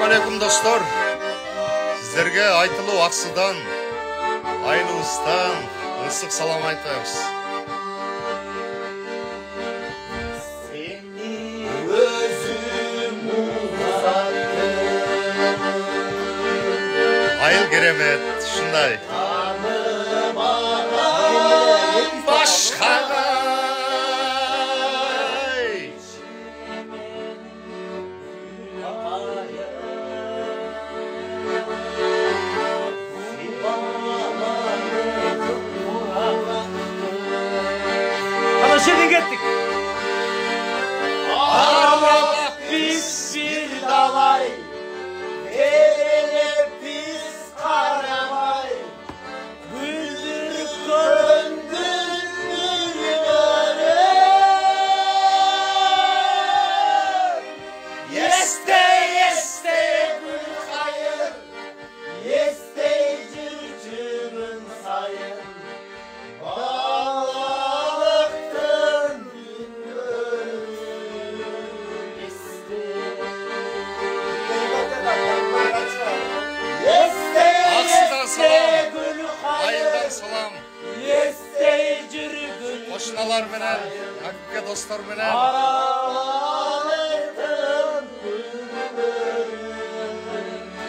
алейкум достор. Сіздерге айтылу Ақсудан, Айлыбыстан ысық салам айтабыз. Seni özüm uzattım. Ayıl keremet, şunday. Tanımadan başkaga Şimdi gittik. Arap pis bir davay, ele pis karamay, güldürüp döndürülüyor. Yeste yeste gül hayır, yeste cırcırın sayın. Ақсудан салам, Айылдан салам. Қошыналар менен, әкке достар менен.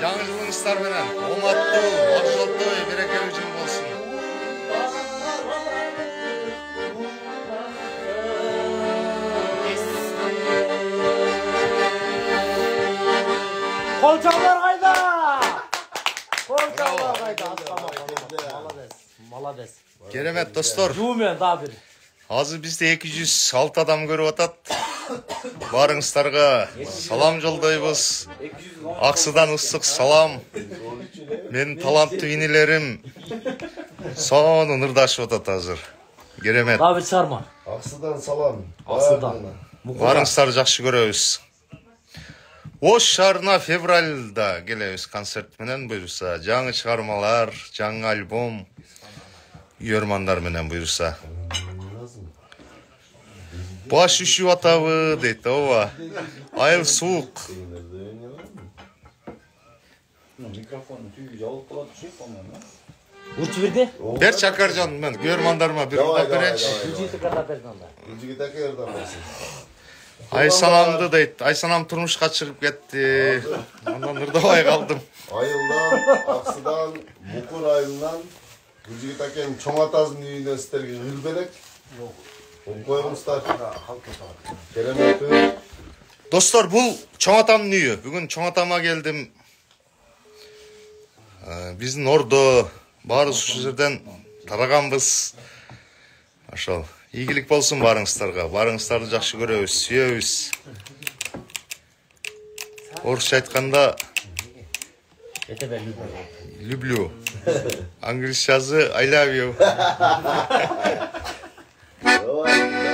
Жаңы жылыңыздар менен, оматтуу, ак жолдой, берекелүү жыл болсун. Kolçaklar kayda. Kolçaklar kayda. Malades. Керемет достор. Жумен да бир. Азыр бизде 206 адам көрүп атат. Барыңыздарга салам жолдойбуз. Аксудан ысык салам. Менин таланттуу инилерим сонун ырдашып атат азыр. Керемет. Да бир чарма. Ақсудан салам. Аксудан. Барыңыздарды жакшы көрөбүз. Ош шаарына февралда келебиз концерт менен буюрса, жаңы чыгармалар, жаңы альбом, үйөрмандар менен буюрса. Баш үшүп атабы дейт, ооба. Айыл суук. Урчу бирди? Бер Чакаржан мен үйөрмандарыма бир ырдап беречи. Үчүнчү ката берданда. Үжігітәке ердамайсың. Айсанамды дейт. Айсанам турмушка чыгып кетти. Андан ырдабай калдым. Айылдан, Ақсудан, Мукур айылынан Үжігітәкенің чоң атасының үйіне сіздерге үлбелек. Қойғымыздар. Кереметі. Достор, бул чоң атамдын үйү. Бүгүн чоң атама келдим. Биздин ордо баарыбыз ушул жерден тараганбыз. Ошол ийгилик болсун барыңыздарга. Барыңыздарды жакшы көрөбүз, сүйөбүз. Орусча айтканда люблю. Англисчасы I love you. Давай, давай.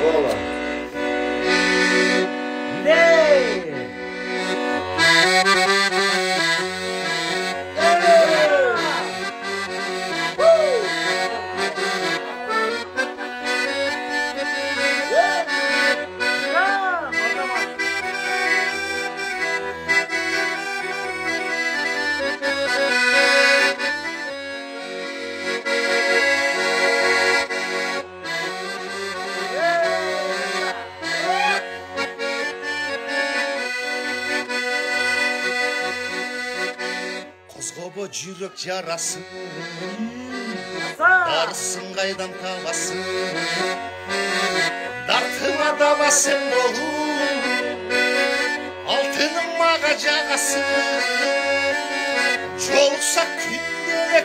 Ола. Козгобо жүрөк жарасын, дарысын кайдан табасың, дартыңа да басым болуп, алтыным мага жагасың, жолуксак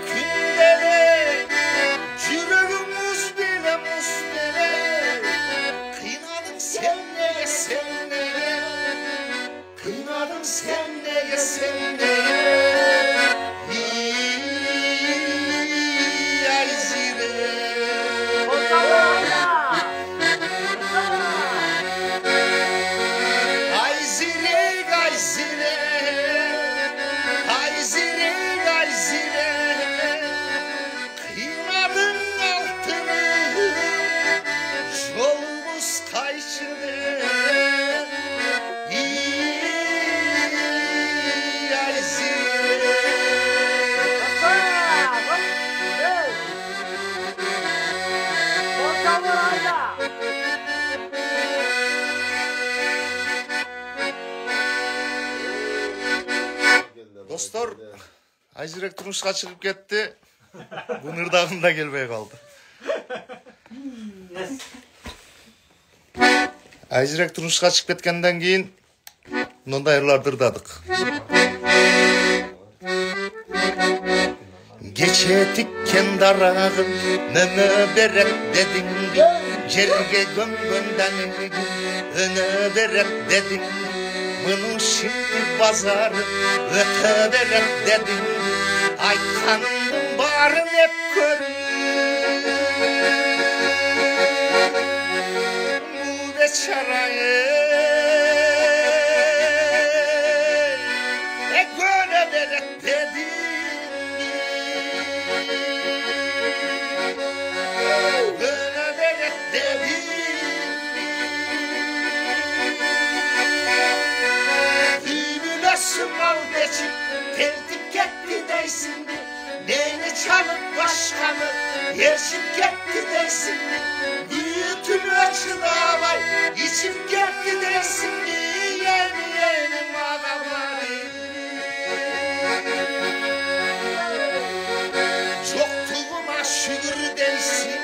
күнделе, жүрөгүм муз беле, кыйнадың сен неге, кыйнадың сен неге, Dostlar, Ayjirek turmuşqa çıkıp ketdi. Bu nırdağında gelmey kaldı. Ayjirek turmuşqa çıkıp ketkenden keyin mындай ырlar дырдадык. Geçe tikken darağın meme berek dedin. Жерге gömgönden öne berek dedin. Bunun şimdi bazarı öte berek dedin. Aytkanımdın barın hep görün. Bu beçarayı göre berek dedin. Göre berek dedin. Mal geçip teltik etti deysin. Neyini çalıp başkanı yerşip gitti deysin. Büyütün açıda var içip gitti deysin. Yeni mağaları çoktuğuma şükür deysin.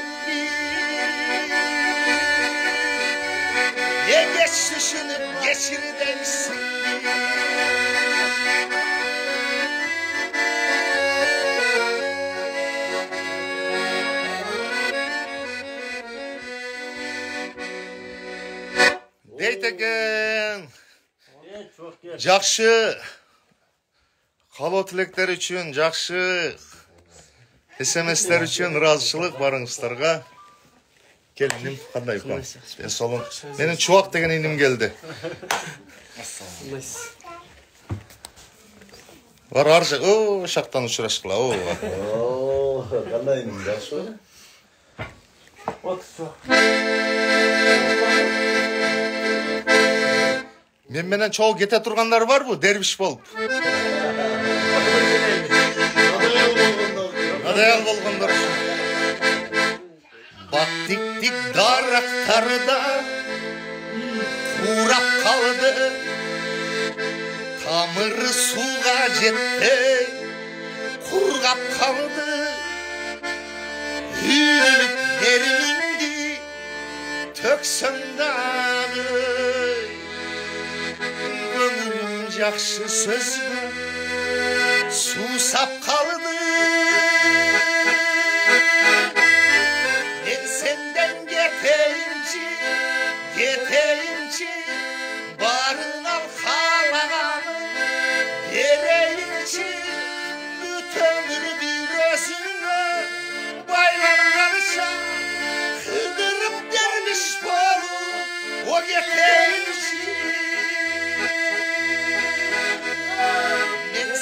Ne geç düşünüp geçir deysin. Deytegen жақшы қалау тілектер үшін жақшы SMS-тер үшін разышылық барыңыздарға. Келінім қандай ұққан? Денсаулығың. Менің Чуақ деген инім келді. Бар аржы. О, шақтан ұшырашқыла. О, қандай инім, жақсы. Мен менен чоң кете тургандар бар бу, дервиш болуп. Адаял болгондор. Баттик-тик дарактарда курап калды. Тамыры суга жетпей кургап калды. Үйрүлүп беримди төксөң дагы. Жақшы сөзбі сусап қалды. Мен сенден кетейінші, барын ал қалағаны берейінші. Бүтөмір бір өзіңі байланғанша қыдырып дервиш болып о кетейінші.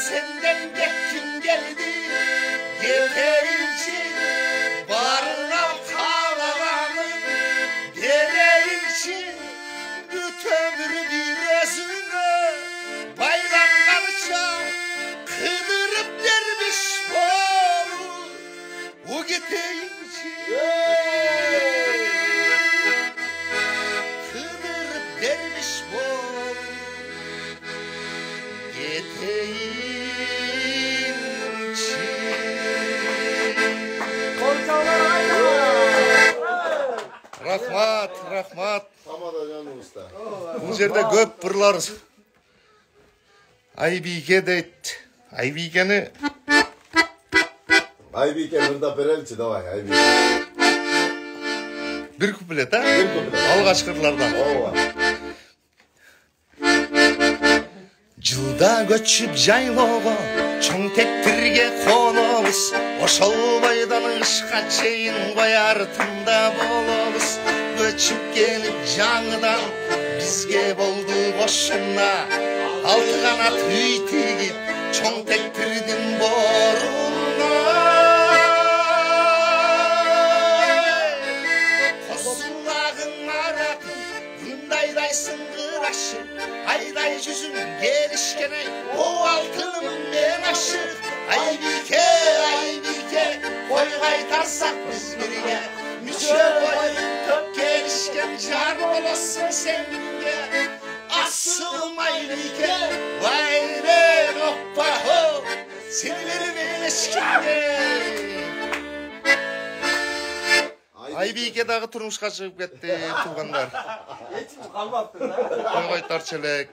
Senden gekkim geldi, geteyinci, barına kalavanı, dereyinci, bütömür bir özüne, baylangarça, kıdırıp derviş bolu, o geteyinci, kıdırıp derviş bolu, geteyinci. Рахмат. Тамада жаным уста. Бұл жерде көп бұрлар Айбике дейді. Айбикені... Айбике мында берелчи, давай, Айбике. Bir kuplet, ha? Bir kuplet. Alғашқырлардан. Ова. Жылда көчіп жайлауға, чоң тектірге қонамыз. Ошол байдан ышқа чейін қояр тында боламыз. Көчіп келіп жаңыдан бізге болды қошына. Алты қанат үй тегіп, чоң тектірдің борына. Қосылағың аратын, күндайдайсың қырашы. Ayday yüzüm gelişkene o altınım ben aşık. Aybike, koy kaytarsak biz birine. Müçe koyun top gelişken can olasın seninle. Asılım Aybike, vay be nokta ho. seni verip eleşkinde. Айбике дагы турмушка чыгып кетти, туугандар. Ечим калбаптыр да. Койгой тарчелек.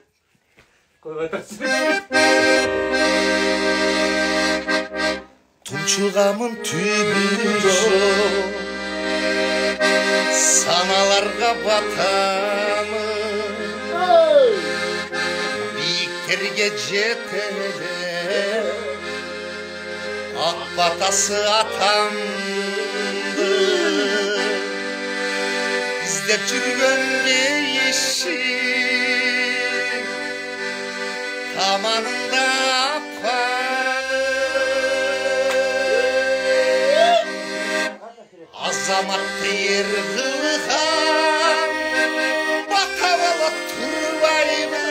Тумчугамын түбүшү саналарга батамы бийиктерге жетеле ак батасы атамды издеп жүргөн бейиши таманында апаны азаматты ер кылган бата болот турбайбы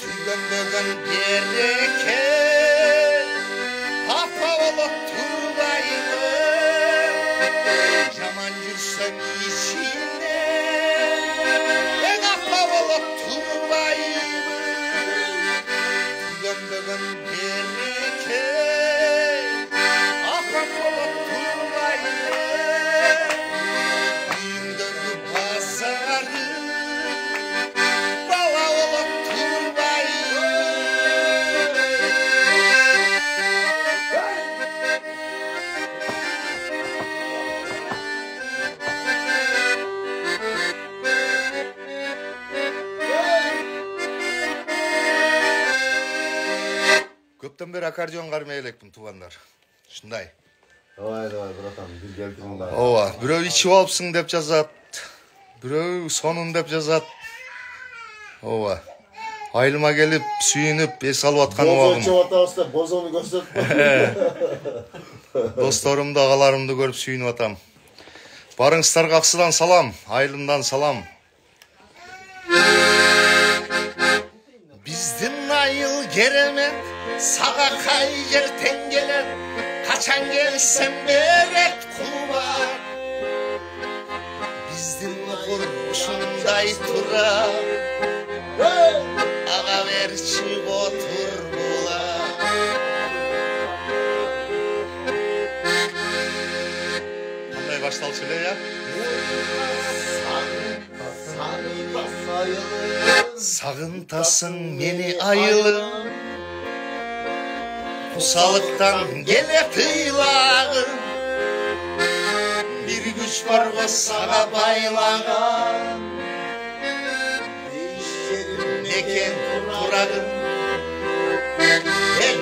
түгөнбөгөн береке апа болот турбайбы жаман жүрсөң ичинде апа болот турбайбы түгөнбөгөн береке апа болот турбайбы үйүңдөгү базары бала болот турбайбы. Көптөн бери аккордеон кармай элекмин туугандар. Ушундай. Давай, братан, бир келтириң да. Ооба, бирөө ичип алыпсың деп жазат. Бирөө сонун деп жазат. Ооба. Айылыма келип, сүйүнүп, эс алып аткан Бозо убагым. чыгып атабыз деп, бозону көрсөтүп. Досторумду, агаларымды көрүп сүйүнүп атам. Барыңыздарга аксыдан салам, айылымдан салам. Биздин айыл керемет, сага кай ертең келет, качан келсем берет кубат. Биздин укур ушундай тура, ага берчи отур булат. Кандай башталчу эле, я? Сагынтасың мени айылым, кусалыктан келет ыйлагым. Бир күч бар го сага байлаган, мекен турагым.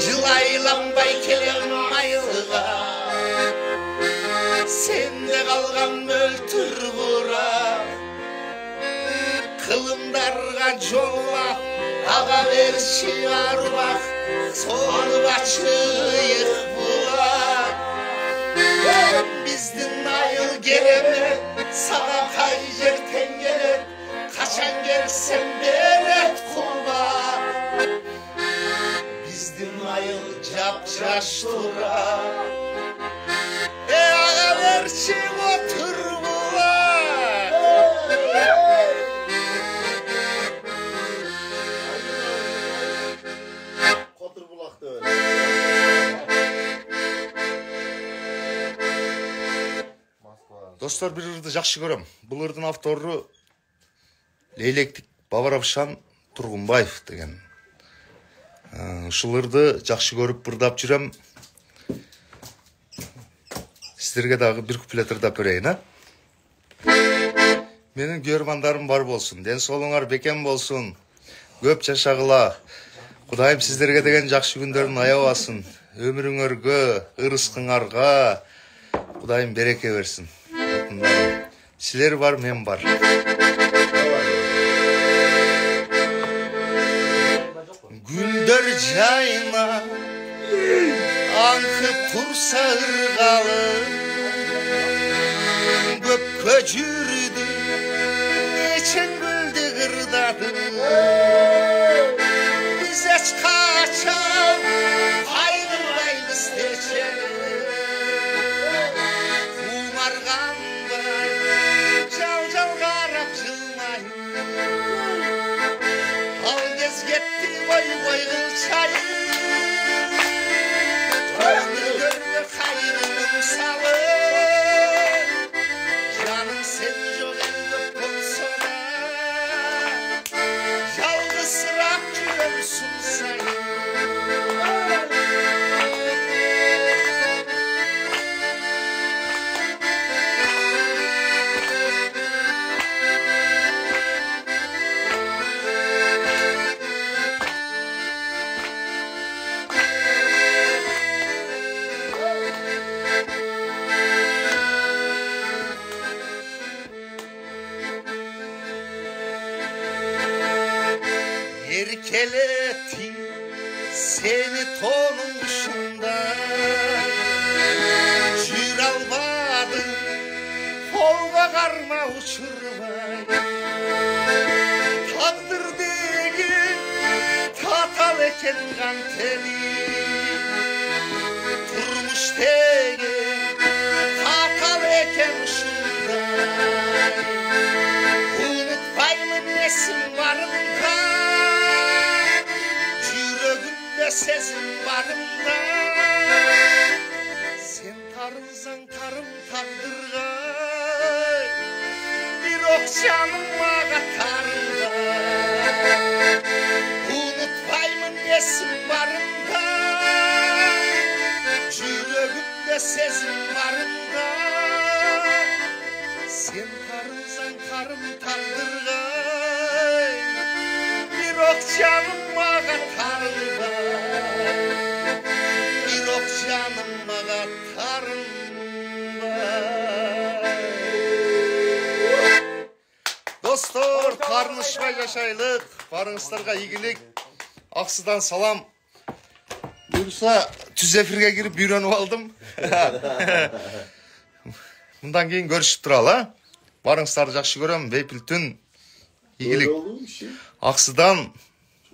Жылайланбай келем айылга, сенде калган мөлтүр бурак. Кылымдарга жоллап, ага берчи арбак, сонуп ачыйык булак. Биздин айыл керемет, сага кай жертең келет, качан келсем берет кубат. Биздин айыл жап-жаш тура, ага берчи отур булак. Котур булакты өр. Достор, бир ырды жакшы көрөм. Бул ырдын автору Лейлектик Бабаравшан Тургунбаев деген. Ушул ырды жакшы көрүп ырдап жүрөм. Сиздерге дагы бир куплет ырдап берейин, а? Менин көрмандарым бар болсун, ден соолуңар бекем болсун. Көп жашагыла. Кудайым сиздерге деген жакшы күндөрүн аябасын. Өмүрүңөргө, ырыскыңарга Кудайым береке берсин. Силер бар, мен бар. Гүлдөр жайна аңкып турса ыргалы, көпкө жүрдү, нечен гүлдү кырдады. Биз эч качан кайгырбайбыз дечен, кумарганбай жал карап жылмайм. Ал кез кетти ой кылчайым, Erkeletin seni tonun dışında Jür almadın kolga karma uçurmay Takdır değil tatal eken ganteli Turmuş değil tatal eken uşunday Unutmayın nesin varımda Yüreğimde sezim varımda Sen tarılsan tarım taqdırga Bir okşanım mağa tarımda Unutmayın nesin varımda Yüreğimde sezim varımda Sen tarılsan tarım taqdırga Bir okşanım mağa tarımda Bir okşanım mağa tarımda Dostlar, tarnışmay yaşaylık. Barыңızlarga ийгилик. Аксыдан салам. Buyursa түз эфирге кирип үйрөнүп алдым. Мындан кийин көрүшүп туралы, а? Барыңыздарды жакшы көрөм. Бейпил түн. Ийгилик. Аксыдан,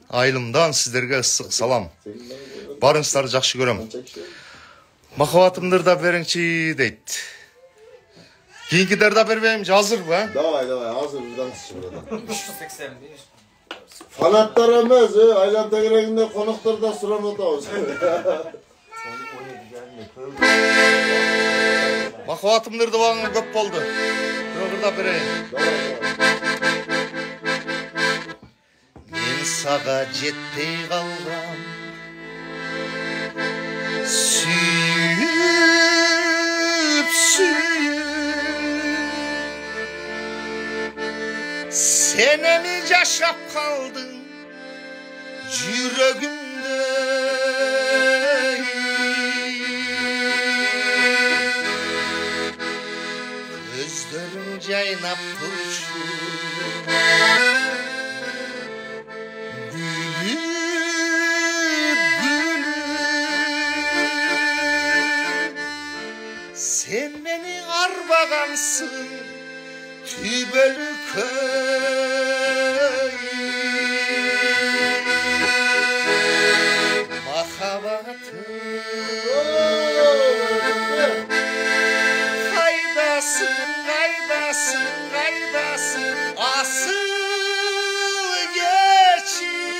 айылымдан сиздерге ысык салам. Барыңыздарды жакшы көрөм. Махабатымды да бериңчи дейт. Кейиnkilerde de vermeyeyim, hazır mı? Давай, hazır buradan çık buradan. 385. Fanatlar emez, aylan tekerinde konuklar da sıran otağız. Makavatımdır da bana köp oldu. Öbür de vereyim. Men sağa jetpey kalgam Sүйüp Sene mi yaşap kaldın yüreğimde Gözlerim caynap turşu Gülüp Sen beni arbagansın Tübelü köy Mahabatım Kaydasın, kaydasın, kaydasın Asıl geçir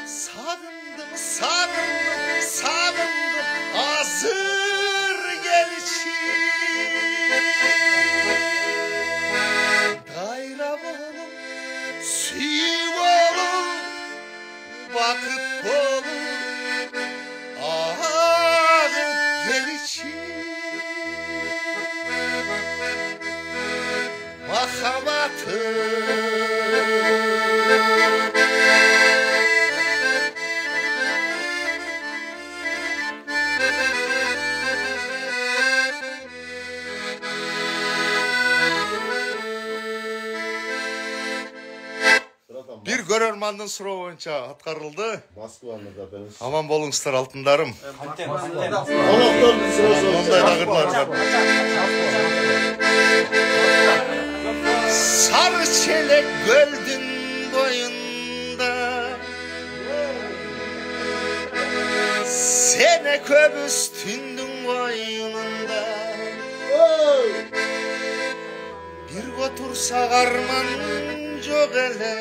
Sağındım, sağındım, sağındım Hazır gelişir Dairem oğlum, suyum oğlum Vakıf oğlum, ağır gelişir Mahabatım Bir görөрmandын суроо боюнча аткарылды. Moskva'nda ben. Aman bolуңуздар алтындарым. Konuklar bir sıra Мондай дагырлар бар. Sarı çelek göldün boyunda Sene köbüs tündün boynunda Bir otursa karman çok ele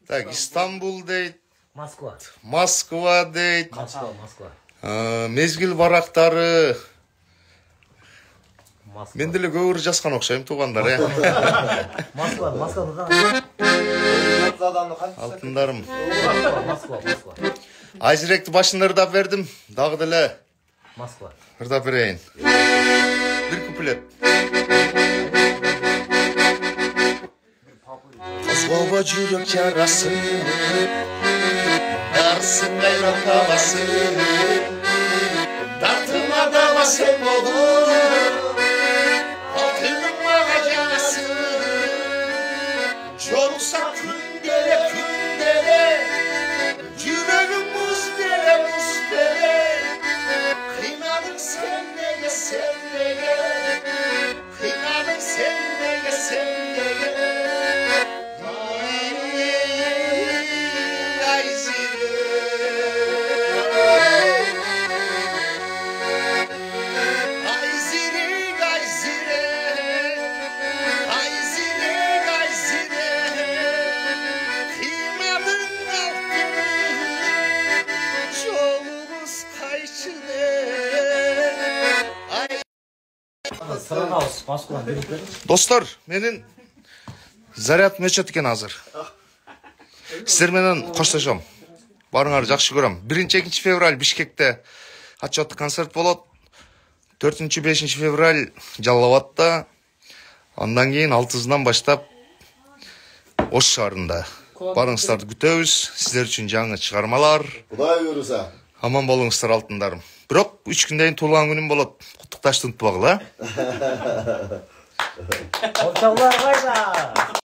Так, İstanbul deyt, Moskva. Moskva deyt, Moskva. mezgil barактары. Moskva. Мен деле көп жазган окшойм туугандар, э. Moskva'da. Алтындарым. Moskva. Айжиректи башында да бердим, дагы деле Moskva. ырда берейин. Бир куплет. Козгоого жүрөк жарасы, дарсын кайрап табасы, дартыма дава сен болуп, алтын Тыңдабыз. Москвадан берип бердим. Достор, менин зарядым өчөт экен азыр. Сиздер менен коштошом. Барыңар жакшы көрөм. 1-2 февраль Бишкекте отчеттик концерт болот. 4-5 февраль Жалал-Абадта. Андан кийин 6-сынан баштап Ош шаарында. Барыңыздарды күтөбүз. Сиздер үчүн жаңы чыгармалар. Кудай буйруса. Аман болуңуздар алтындарым. Бирок 3 күндөн кийин туулган күнүм болот. Куттукташты унутпагыла. Олчалар кайда?